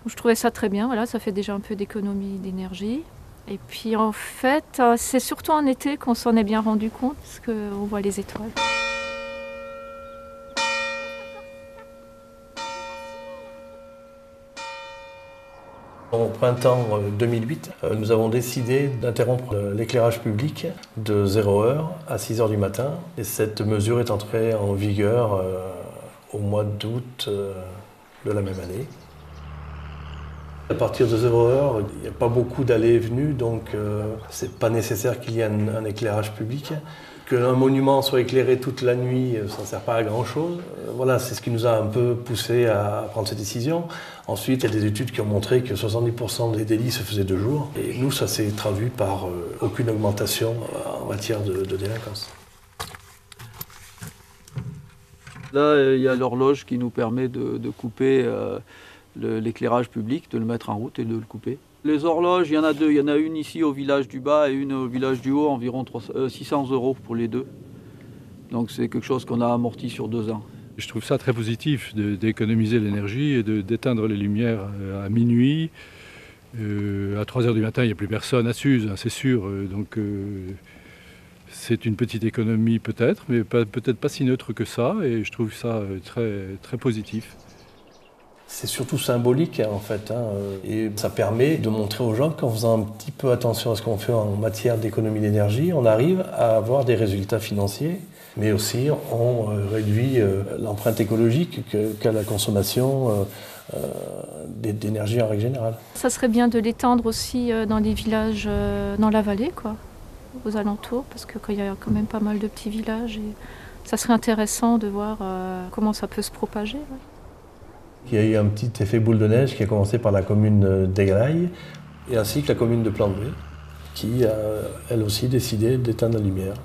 Je trouvais ça très bien, voilà, ça fait déjà un peu d'économie d'énergie. Et puis en fait, c'est surtout en été qu'on s'en est bien rendu compte, parce qu'on voit les étoiles. Au printemps 2008, nous avons décidé d'interrompre l'éclairage public de 0h à 6h du matin. Et cette mesure est entrée en vigueur au mois d'août de la même année. À partir de 0h, il n'y a pas beaucoup d'allées et venues, donc c'est pas nécessaire qu'il y ait un éclairage public. Qu'un monument soit éclairé toute la nuit, ça ne sert pas à grand-chose. Voilà, c'est ce qui nous a un peu poussé à prendre cette décision. Ensuite, il y a des études qui ont montré que 70% des délits se faisaient de jour. Et nous, ça s'est traduit par aucune augmentation en matière de délinquance. Là, il y a l'horloge qui nous permet de couper l'éclairage public, de le mettre en route et de le couper. Les horloges, il y en a deux. Il y en a une ici au village du bas et une au village du haut, environ 600 € pour les deux. Donc c'est quelque chose qu'on a amorti sur 2 ans. Je trouve ça très positif d'économiser l'énergie et d'éteindre les lumières à minuit. À 3 h du matin, il n'y a plus personne à Suse, hein, c'est sûr. Donc c'est une petite économie peut-être, mais peut-être pas si neutre que ça. Et je trouve ça très, très positif. C'est surtout symbolique en fait, hein, et ça permet de montrer aux gens qu'en faisant un petit peu attention à ce qu'on fait en matière d'économie d'énergie, on arrive à avoir des résultats financiers, mais aussi on réduit l'empreinte écologique qu'a la consommation d'énergie en règle générale. Ça serait bien de l'étendre aussi dans les villages dans la vallée, quoi, aux alentours, parce qu'il y a quand même pas mal de petits villages et ça serait intéressant de voir comment ça peut se propager. Ouais. Il y a eu un petit effet boule de neige qui a commencé par la commune d'Aigrailles et ainsi que la commune de Plandevé qui a elle aussi décidé d'éteindre la lumière.